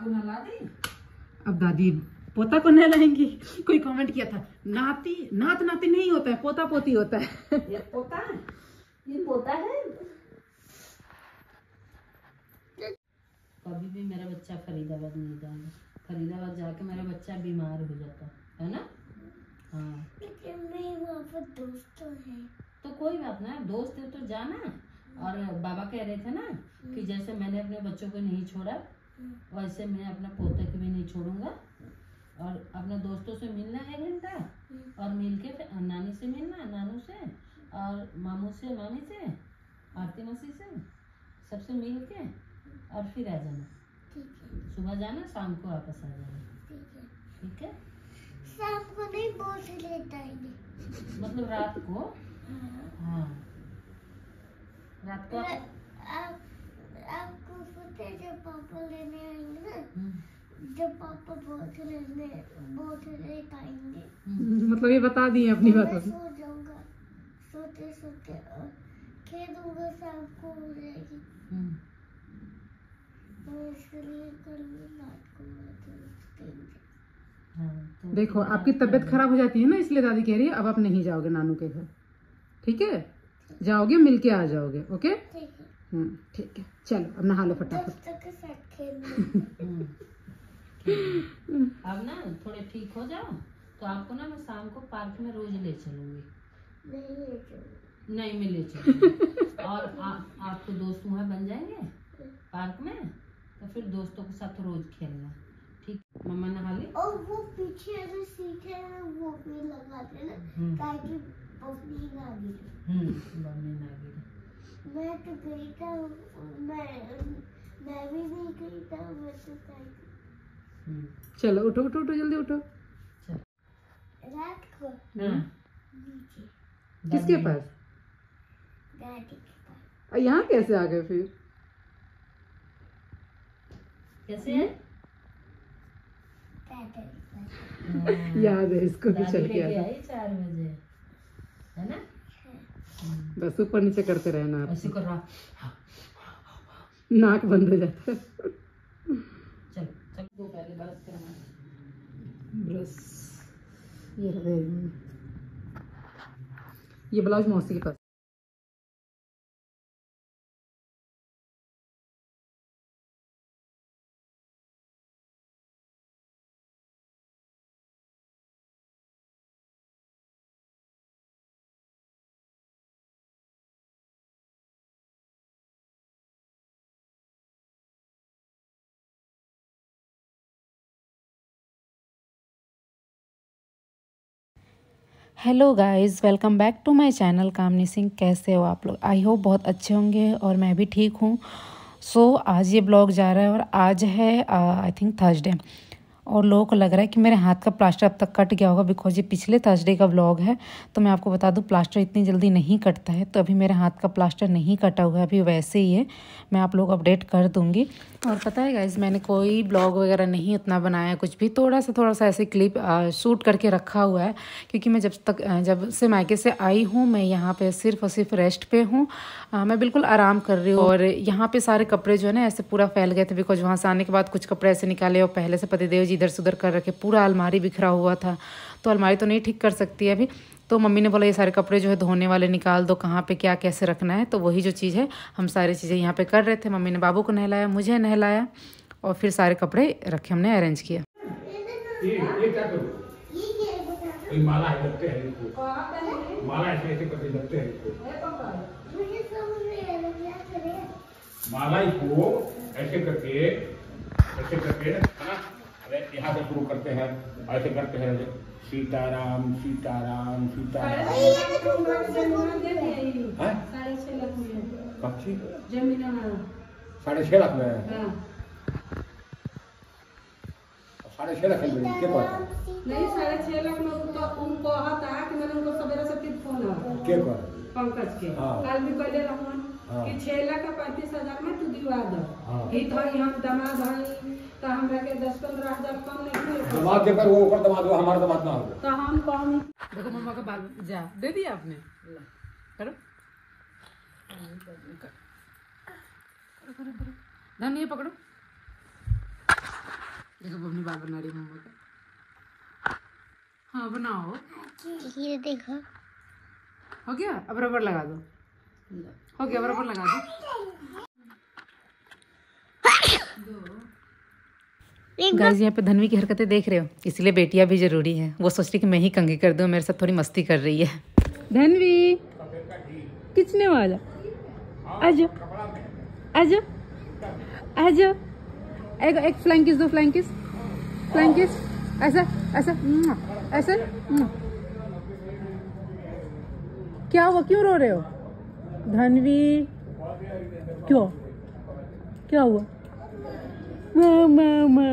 को नहला दी। अब दादी पोता को नहलाएंगी। कोई कमेंट किया था नाती नात नाती नहीं होता है, पोता पोती होता है। ये पोता है, ये पोता है। कभी भी मेरा बच्चा फरीदाबाद नहीं जाएगा। फरीदाबाद जाके मेरा बच्चा बीमार हो जाता है ना। हाँ वहाँ पर दोस्त है तो कोई बात ना, दोस्त है तो जाना। और बाबा कह रहे थे ना कि जैसे मैंने अपने बच्चों को नहीं छोड़ा वैसे मैं अपना पोते को भी नहीं छोड़ूंगा। और अपने दोस्तों से मिलना 1 घंटा और मिल के फिर नानी से मिलना, नानू से और मामू से, मामी से, आरती मौसी से, सबसे मिल के और फिर आ जाना। सुबह जाना, शाम को वापस आ जाना। ठीक है? शाम को नहीं, बहुत लेट आएंगे। मतलब रात को। हाँ रात को आपको पता है जब पापा लेने आएंगे ना, जब पापा बहुत लेट आएंगे, मतलब ये बता दिए अपनी बात। सो जाऊंगा, सोते सोते और खेल दूंगा, शाम को हो जाएगी। इसलिए कल रात को तो देखो आपकी तबीयत खराब हो जाती है ना, इसलिए दादी कह रही है अब आप नहीं जाओगे नानू के घर। ठीक है? जाओगे मिलके आ जाओगे। ओके ठीक है। चलो अब नहा लो फटाफट। अब ना थोड़े ठीक हो जाओ तो आपको ना मैं शाम को पार्क में रोज ले चलूंगी। नहीं मैं ले चलूंगी। और आपको दोस्त वहाँ बन जाएंगे पार्क में, तो फिर दोस्तों के साथ रोज खेलना। ठीक? मम्मा नहा ली। और वो पीछे जो सीखे हैं वो भी लगा देना, ताकि बम्मी ना गिरे। बम्मी ना गिरे। मैं तो गई था, मैं भी नहीं गई था, मैं तो गई। चलो उठो उठो उठो, जल्दी उठो। रात को नीचे किसके पास? दादी के पास। यहाँ कैसे आ गए फिर? कैसे है? याद है इसको भी, चल के आया 4 बजे है ना। बस ऊपर नीचे करते रहना, ऐसे कर रहा। नाक बंद हो जाता है। चल चल दो पहले ब्रश करना। ब्रश ये ब्लाउज मौसी के पास। Hello guys, welcome back to my channel Kamini Singh. कैसे हो आप लोग? आई होप बहुत अच्छे होंगे और मैं भी ठीक हूँ। सो आज ये ब्लॉग जा रहा है और आज है आई थिंक थर्सडे, और लोगों को लग रहा है कि मेरे हाथ का प्लास्टर अब तक कट गया होगा, बिकॉज ये पिछले थर्सडे का व्लॉग है। तो मैं आपको बता दूं प्लास्टर इतनी जल्दी नहीं कटता है, तो अभी मेरे हाथ का प्लास्टर नहीं कटा हुआ है, अभी वैसे ही है। मैं आप लोग अपडेट कर दूंगी। और पता है गाइज, मैंने कोई ब्लॉग वगैरह नहीं उतना बनाया, कुछ भी थोड़ा सा ऐसे क्लिप शूट करके रखा हुआ है, क्योंकि मैं जब से मायके से आई हूँ मैं यहाँ पे सिर्फ और सिर्फ रेस्ट पे हूँ। मैं बिल्कुल आराम कर रही हूँ। और यहाँ पे सारे कपड़े जो है ना ऐसे पूरा फैल गए थे, बिकॉज वहाँ से आने के बाद कुछ कपड़े ऐसे निकाले और पहले से पतिदेव जी इधर से उधर कर रखे, पूरा अलमारी बिखरा हुआ था। तो अलमारी तो नहीं ठीक कर सकती है अभी, तो मम्मी ने बोला ये सारे कपड़े जो है धोने वाले निकाल दो, कहाँ पे क्या कैसे रखना है। तो वही जो चीज़ है हम सारी चीज़ें यहाँ पे कर रहे थे। मम्मी ने बाबू को नहलाया, मुझे नहलाया और फिर सारे कपड़े रखे, हमने अरेंज किया। ये क्या करो? ये माला है, लगते हैं इसको। माला ऐसे करके लगते हैं इसको। माला इसको ऐसे करके है ना, यहाँ से शुरू करते हैं, ऐसे करते हैं सीताराम सीताराम सीताराम। 6.5 लाख में 6.5 लाख में क्या बात नहीं 6.5 लाख में उनको आता है कि मैंने उनको सवेरे से फोन क्या कर पंकज के कल भी कहले रहूं कि 6 लाख 35,000 में तू दिवा दो। ही तो हम दामाद हई तो हमरा के 10-15 हजार कम नहीं है। दामाद के पर वो ऊपर दामाद हो, हमारा दामाद ना हो तो हम कम। देखो मम्मा का बाल जा दे दिया आपने, करो करो धन ये पकड़ो। देखो अपनी बात बना रही है मम्मा का। हाँ बनाओ। ये देखो हो गया, अब रबर लगा दो। हो गया, अब रबर लगा दो। गाइस यहाँ पे धनवी की हरकतें देख रहे हो, इसलिए बेटियां भी जरूरी है। वो सोच रही कि मैं ही कंघी कर दूं, मेरे साथ थोड़ी मस्ती कर रही है। धनवी किसने वाला? आजो आजो आजो, एक फ्लाइंग किस दो, फ्लाइंग किस, फ्लाइंग किस, ऐसा ऐसा ऐसा। क्या हुआ, क्यों रो रहे हो धनवी? क्यों, क्या हुआ? मामा।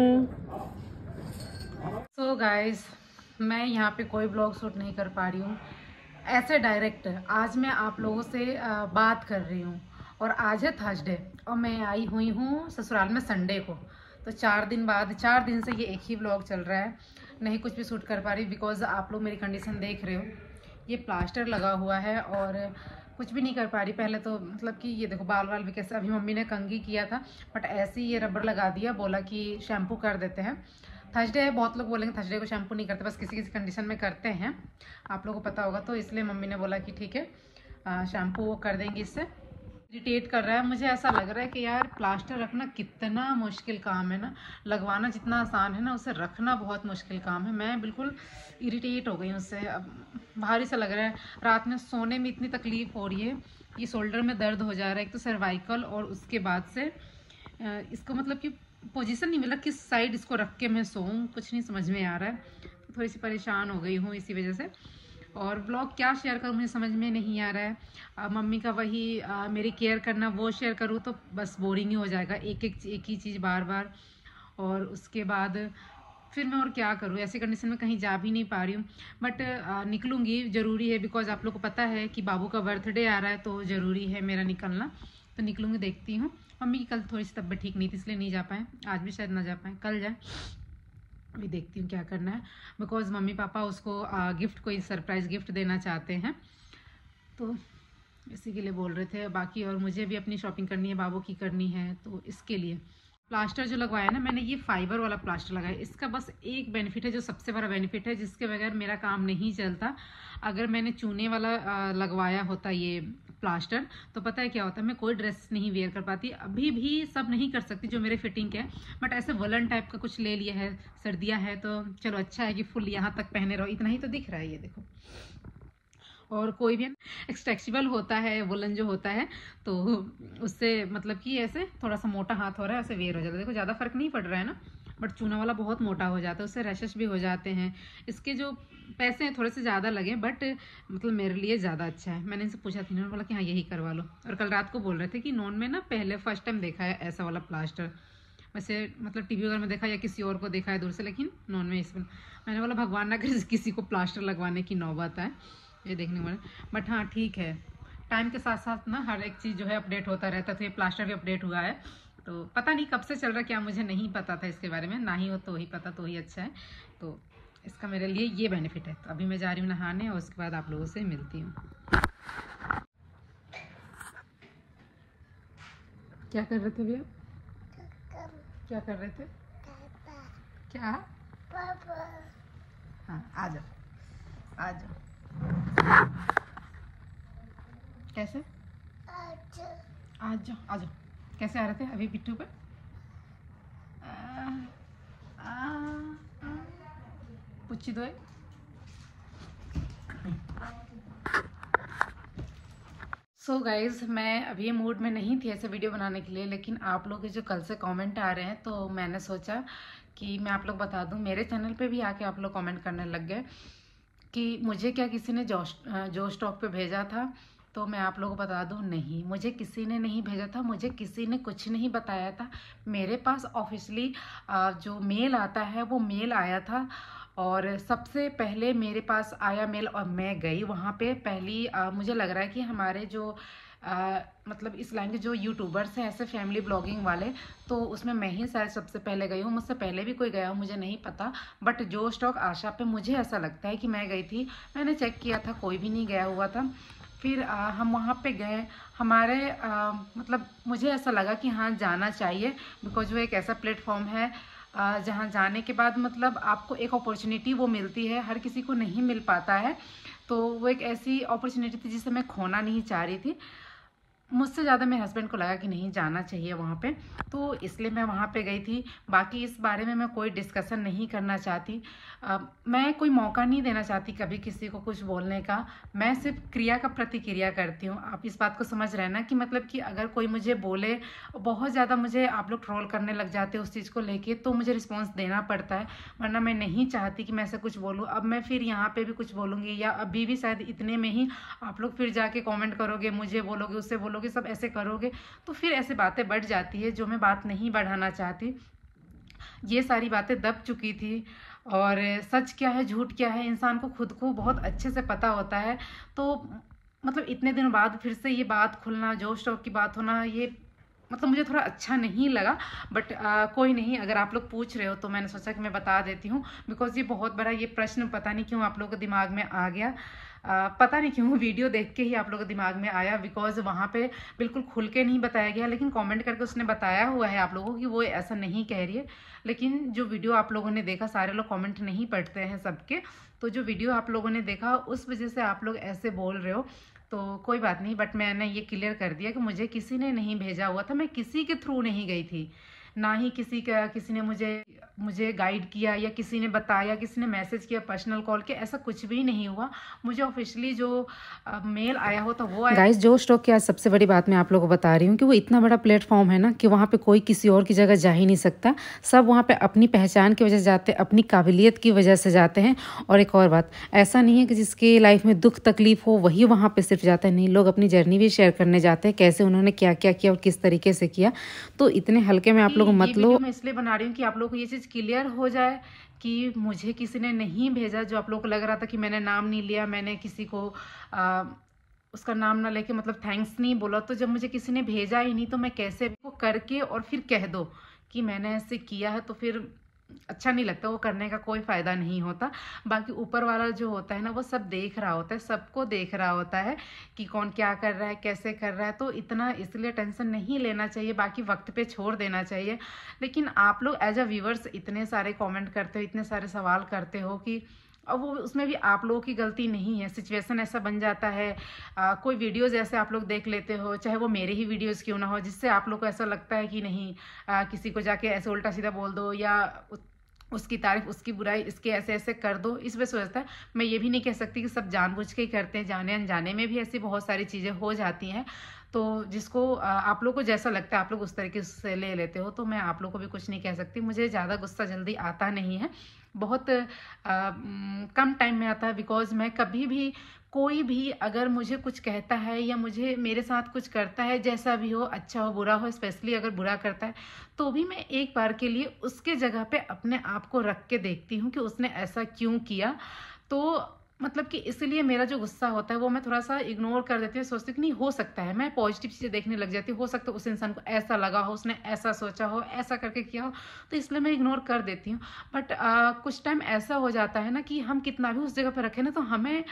सो गाइस मैं यहाँ पे कोई ब्लॉग शूट नहीं कर पा रही हूँ, ऐसे डायरेक्ट आज मैं आप लोगों से बात कर रही हूँ। और आज है थर्सडे और मैं आई हुई हूँ ससुराल में संडे को। तो 4 दिन बाद, 4 दिन से ये एक ही ब्लॉग चल रहा है, नहीं कुछ भी शूट कर पा रही बिकॉज आप लोग मेरी कंडीशन देख रहे हो। ये प्लास्टर लगा हुआ है और कुछ भी नहीं कर पा रही। पहले तो मतलब कि ये देखो बाल वाल भी कैसे, अभी मम्मी ने कंघी किया था बट ऐसे ही ये रबर लगा दिया, बोला कि शैम्पू कर देते हैं। थर्सडे है, बहुत लोग बोलेंगे थर्सडे को शैम्पू नहीं करते, बस किसी किसी कंडीशन में करते हैं, आप लोगों को पता होगा। तो इसलिए मम्मी ने बोला कि ठीक है शैम्पू वो कर देंगी। इससे इरिटेट कर रहा है, मुझे ऐसा लग रहा है कि यार प्लास्टर रखना कितना मुश्किल काम है ना, लगवाना जितना आसान है ना उसे रखना बहुत मुश्किल काम है। मैं बिल्कुल इरिटेट हो गई उससे, अब भारी सा लग रहा है। रात में सोने में इतनी तकलीफ हो रही है, ये शोल्डर में दर्द हो जा रहा है, एक तो सर्वाइकल और उसके बाद से इसको मतलब कि पोजीशन नहीं मिला किस साइड इसको रख के मैं सोऊं, कुछ नहीं समझ में आ रहा है। तो थोड़ी सी परेशान हो गई हूँ इसी वजह से। और ब्लॉग क्या शेयर करूँ मुझे समझ में नहीं आ रहा है। मम्मी का वही मेरी केयर करना वो शेयर करूँ तो बस बोरिंग ही हो जाएगा, एक ही चीज़ बार बार। और उसके बाद फिर मैं और क्या करूँ, ऐसी कंडीशन में कहीं जा भी नहीं पा रही हूँ। बट निकलूँगी, ज़रूरी है बिकॉज आप लोग को पता है कि बाबू का बर्थडे आ रहा है तो ज़रूरी है मेरा निकलना। तो निकलूँगी, देखती हूँ। मम्मी की कल थोड़ी सी तबीयत ठीक नहीं थी इसलिए नहीं जा पाए, आज भी शायद ना जा पाए, कल जाए। अभी देखती हूँ क्या करना है बिकॉज मम्मी पापा उसको गिफ्ट, कोई सरप्राइज़ गिफ्ट देना चाहते हैं तो इसी के लिए बोल रहे थे। बाकी और मुझे भी अपनी शॉपिंग करनी है, बाबू की करनी है, तो इसके लिए प्लास्टर जो लगवाया ना मैंने, ये फाइबर वाला प्लास्टर लगाया। इसका बस एक बेनिफिट है जो सबसे बड़ा बेनिफिट है, जिसके बगैर मेरा काम नहीं चलता। अगर मैंने चूने वाला लगवाया होता ये प्लास्टर तो पता है क्या होता है, मैं कोई ड्रेस नहीं वेयर कर पाती। अभी भी सब नहीं कर सकती जो मेरे फिटिंग के है, बट ऐसे वलन टाइप का कुछ ले लिया है, सर्दियाँ है तो चलो अच्छा है कि फुल यहाँ तक पहने रहो, इतना ही तो दिख रहा है ये देखो। और कोई भी एक्सट्रेक्सिबल होता है वुलन जो होता है तो उससे मतलब कि ऐसे थोड़ा सा मोटा हाथ हो रहा है, ऐसे वेयर हो जाता है। देखो ज़्यादा फर्क नहीं पड़ रहा है ना, बट चूना वाला बहुत मोटा हो जाता है, उससे रैशेस भी हो जाते हैं। इसके जो पैसे हैं थोड़े से ज़्यादा लगे बट मतलब मेरे लिए ज़्यादा अच्छा है। मैंने इनसे पूछा था, इन्होंने बोला कि हाँ यही करवा लो। और कल रात को बोल रहे थे कि नॉन में ना पहले फर्स्ट टाइम देखा है ऐसा वाला प्लास्टर, वैसे मतलब टीवी वगैरह में देखा या किसी और को देखा है दूर से, लेकिन नॉन में इसमें मैंने बोला भगवान ना करे किसी को प्लास्टर लगवाने की नौबत आए, ये देखने वाले। बट हाँ ठीक है, टाइम के साथ साथ ना हर एक चीज़ जो है अपडेट होता रहता है, तो ये प्लास्टर भी अपडेट हुआ है। तो पता नहीं कब से चल रहा है, क्या मुझे नहीं पता था इसके बारे में, ना ही हो तो ही पता तो ही अच्छा है। तो इसका मेरे लिए ये बेनिफिट है। तो अभी मैं जा रही हूँ नहाने और उसके बाद आप लोगों से मिलती हूँ। क्या कर रहे थे भैया, क्या कर रहे थे? क्या? हाँ आ जाओ आ जाओ। कैसे? आ जाओ आ जाओ। कैसे आ रहे थे अभी पिट्ठू पे? पुच्छी दो। सो गाइज मैं अभी मूड में नहीं थी ऐसे वीडियो बनाने के लिए, लेकिन आप लोग के जो कल से कमेंट आ रहे हैं तो मैंने सोचा कि मैं आप लोग बता दूं। मेरे चैनल पे भी आके आप लोग कमेंट करने लग गए कि मुझे क्या किसी ने जो स्टॉक पे भेजा था, तो मैं आप लोगों को बता दूं नहीं, मुझे किसी ने नहीं भेजा था, मुझे किसी ने कुछ नहीं बताया था। मेरे पास ऑफिशियली जो मेल आता है वो मेल आया था और सबसे पहले मेरे पास आया मेल और मैं गई वहाँ पे। पहली मुझे लग रहा है कि हमारे जो मतलब इस लाइन के जो यूट्यूबर्स हैं ऐसे फैमिली ब्लॉगिंग वाले, तो उसमें मैं ही शायद सबसे पहले गई हूँ। मुझसे पहले भी कोई गया हो मुझे नहीं पता, बट जो स्टॉक आशा पे मुझे ऐसा लगता है कि मैं गई थी, मैंने चेक किया था कोई भी नहीं गया हुआ था। फिर हम वहाँ पे गए, हमारे मतलब मुझे ऐसा लगा कि हाँ जाना चाहिए बिकॉज वो एक ऐसा प्लेटफॉर्म है जहाँ जाने के बाद मतलब आपको एक अपॉर्चुनिटी वो मिलती है, हर किसी को नहीं मिल पाता है। तो वो एक ऐसी अपॉर्चुनिटी थी जिसे मैं खोना नहीं चाह रही थी। मुझसे ज़्यादा मेरे हस्बैंड को लगा कि नहीं जाना चाहिए वहाँ पे, तो इसलिए मैं वहाँ पे गई थी। बाकी इस बारे में मैं कोई डिस्कशन नहीं करना चाहती। मैं कोई मौका नहीं देना चाहती कभी किसी को कुछ बोलने का। मैं सिर्फ क्रिया का प्रतिक्रिया करती हूँ। आप इस बात को समझ रहे हैं ना कि मतलब कि अगर कोई मुझे बोले, बहुत ज़्यादा मुझे आप लोग ट्रोल करने लग जाते हो उस चीज़ को लेके, तो मुझे रिस्पॉन्स देना पड़ता है, वरना मैं नहीं चाहती कि मैं ऐसा कुछ बोलूँ। अब मैं फिर यहाँ पे भी कुछ बोलूँगी या अभी भी शायद इतने में ही आप लोग फिर जाके कमेंट करोगे, मुझे बोलोगे, उससे बोलोगे, सब ऐसे करोगे, तो फिर ऐसे बातें बढ़ जाती है जो मैं बात नहीं बढ़ाना चाहती। ये सारी बातें दब चुकी थी और सच क्या है झूठ क्या है इंसान को खुद को बहुत अच्छे से पता होता है। तो मतलब इतने दिनों बाद फिर से ये बात खुलना, जोश टॉक की बात होना, ये मतलब मुझे थोड़ा अच्छा नहीं लगा। बट कोई नहीं, अगर आप लोग पूछ रहे हो तो मैंने सोचा कि मैं बता देती हूँ। बिकॉज ये बहुत बड़ा ये प्रश्न पता नहीं क्यों आप लोगों के दिमाग में आ गया। पता नहीं क्यों वीडियो देख के ही आप लोगों के दिमाग में आया। बिकॉज वहाँ पे बिल्कुल खुल के नहीं बताया गया, लेकिन कमेंट करके उसने बताया हुआ है आप लोगों को कि वो ऐसा नहीं कह रही है। लेकिन जो वीडियो आप लोगों ने देखा, सारे लोग कमेंट नहीं पढ़ते हैं सबके, तो जो वीडियो आप लोगों ने देखा उस वजह से आप लोग ऐसे बोल रहे हो। तो कोई बात नहीं, बट मैंने ये क्लियर कर दिया कि मुझे किसी ने नहीं भेजा हुआ था, मैं किसी के थ्रू नहीं गई थी, ना ही किसी ने मुझे गाइड किया या किसी ने बताया, किसी ने मैसेज किया, पर्सनल कॉल किया, ऐसा कुछ भी नहीं हुआ। मुझे ऑफिशियली जो मेल आया हो तो वो आया। गाइस, जोश टॉक की आज सबसे बड़ी बात मैं आप लोगों को बता रही हूँ कि वो इतना बड़ा प्लेटफॉर्म है ना कि वहाँ पे कोई किसी और की जगह जा ही नहीं सकता। सब वहाँ पे अपनी पहचान की वजह से जाते हैं, अपनी काबिलियत की वजह से जाते हैं। और एक और बात, ऐसा नहीं है कि जिसके लाइफ में दुख तकलीफ हो वही वहाँ पे सिर्फ जाता है, नहीं, लोग अपनी जर्नी भी शेयर करने जाते हैं, कैसे उन्होंने क्या क्या किया और किस तरीके से किया। तो इतने हल्के में आप लोग मत लो। मैं इसलिए बना रही हूँ कि आप लोगों को ये चीज़ क्लियर हो जाए कि मुझे किसी ने नहीं भेजा। जो आप लोगों को लग रहा था कि मैंने नाम नहीं लिया, मैंने किसी को उसका नाम ना लेके मतलब थैंक्स नहीं बोला, तो जब मुझे किसी ने भेजा ही नहीं तो मैं कैसे वो करके और फिर कह दो कि मैंने ऐसे किया है, तो फिर अच्छा नहीं लगता, वो करने का कोई फ़ायदा नहीं होता। बाकी ऊपर वाला जो होता है ना वो सब देख रहा होता है, सबको देख रहा होता है कि कौन क्या कर रहा है, कैसे कर रहा है। तो इतना इसलिए टेंशन नहीं लेना चाहिए, बाकी वक्त पे छोड़ देना चाहिए। लेकिन आप लोग एज अ व्यूवर्स इतने सारे कमेंट करते हो, इतने सारे सवाल करते हो कि अब वो उसमें भी आप लोगों की गलती नहीं है। सिचुएशन ऐसा बन जाता है, कोई वीडियोज़ ऐसे आप लोग देख लेते हो, चाहे वो मेरे ही वीडियोज़ क्यों ना हो, जिससे आप लोग को ऐसा लगता है कि नहीं किसी को जाके ऐसे उल्टा सीधा बोल दो या उसकी तारीफ उसकी बुराई इसके ऐसे ऐसे कर दो। इस वजह से होता है। मैं ये भी नहीं कह सकती कि सब जानबूझ के ही करते हैं, जाने अनजाने में भी ऐसी बहुत सारी चीज़ें हो जाती हैं। तो जिसको आप लोग को जैसा लगता है आप लोग उस तरीके से ले लेते हो, तो मैं आप लोग को भी कुछ नहीं कह सकती। मुझे ज़्यादा गुस्सा जल्दी आता नहीं है, बहुत कम टाइम में आता है। बिकॉज मैं कभी भी कोई भी अगर मुझे कुछ कहता है या मुझे मेरे साथ कुछ करता है, जैसा भी हो, अच्छा हो बुरा हो, स्पेशली अगर बुरा करता है, तो भी मैं एक बार के लिए उसके जगह पे अपने आप को रख के देखती हूँ कि उसने ऐसा क्यों किया। तो मतलब कि इसलिए मेरा जो गुस्सा होता है वो मैं थोड़ा सा इग्नोर कर देती हूँ, सोचती हूँ कि नहीं हो सकता है, मैं पॉजिटिव चीज़ें देखने लग जाती हूँ। हो सकता है उस इंसान को ऐसा लगा हो, उसने ऐसा सोचा हो, ऐसा करके किया हो, तो इसलिए मैं इग्नोर कर देती हूँ। बट कुछ टाइम ऐसा हो जाता है ना कि हम कितना भी उस जगह पर रखें ना, तो हमें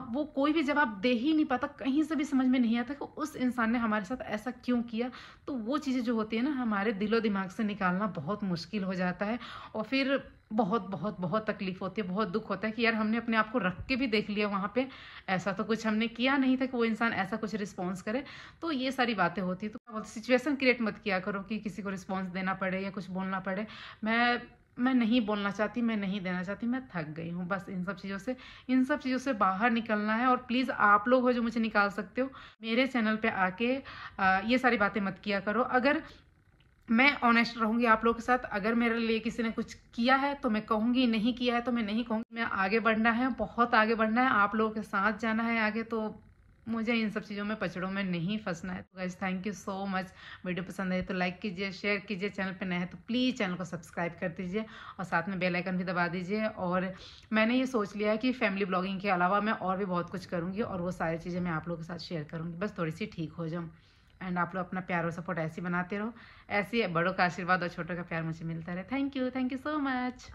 वो कोई भी जवाब दे ही नहीं पाता, कहीं से भी समझ में नहीं आता कि उस इंसान ने हमारे साथ ऐसा क्यों किया। तो वो चीज़ें जो होती है ना हमारे दिलो दिमाग से निकालना बहुत मुश्किल हो जाता है, और फिर बहुत बहुत बहुत तकलीफ होती है, बहुत दुख होता है कि यार हमने अपने आप को रख के भी देख लिया वहाँ पे, ऐसा तो कुछ हमने किया नहीं था कि वो इंसान ऐसा कुछ रिस्पॉन्स करे। तो ये सारी बातें होती है। तो सिचुएशन क्रिएट मत किया करो कि किसी को रिस्पॉन्स देना पड़े या कुछ बोलना पड़े। मैं नहीं बोलना चाहती, मैं नहीं देना चाहती, मैं थक गई हूँ बस इन सब चीज़ों से बाहर निकलना है। और प्लीज़ आप लोग हो जो मुझे निकाल सकते हो, मेरे चैनल पे आके ये सारी बातें मत किया करो। अगर मैं ऑनेस्ट रहूँगी आप लोगों के साथ, अगर मेरे लिए किसी ने कुछ किया है तो मैं कहूँगी, नहीं किया है तो मैं नहीं कहूँगी। मैं आगे बढ़ना है, बहुत आगे बढ़ना है, आप लोगों के साथ जाना है आगे। तो मुझे इन सब चीज़ों में पचड़ों में नहीं फंसना है। तो guys thank you so much. Video पसंद है तो लाइक कीजिए, शेयर कीजिए, चैनल पे नए हैं तो प्लीज़ चैनल को सब्सक्राइब कर दीजिए और साथ में बेल आइकन भी दबा दीजिए। और मैंने ये सोच लिया है कि फैमिली ब्लॉगिंग के अलावा मैं और भी बहुत कुछ करूँगी, और वो सारी चीज़ें मैं आप लोगों के साथ शेयर करूँगी, बस थोड़ी सी ठीक हो जाऊँ। एंड आप लोग अपना प्यार और सपोर्ट ऐसे ही बनाते रहो, ऐसे बड़ों का आशीर्वाद और छोटों का प्यार मुझे मिलता रहे। Thank you so much.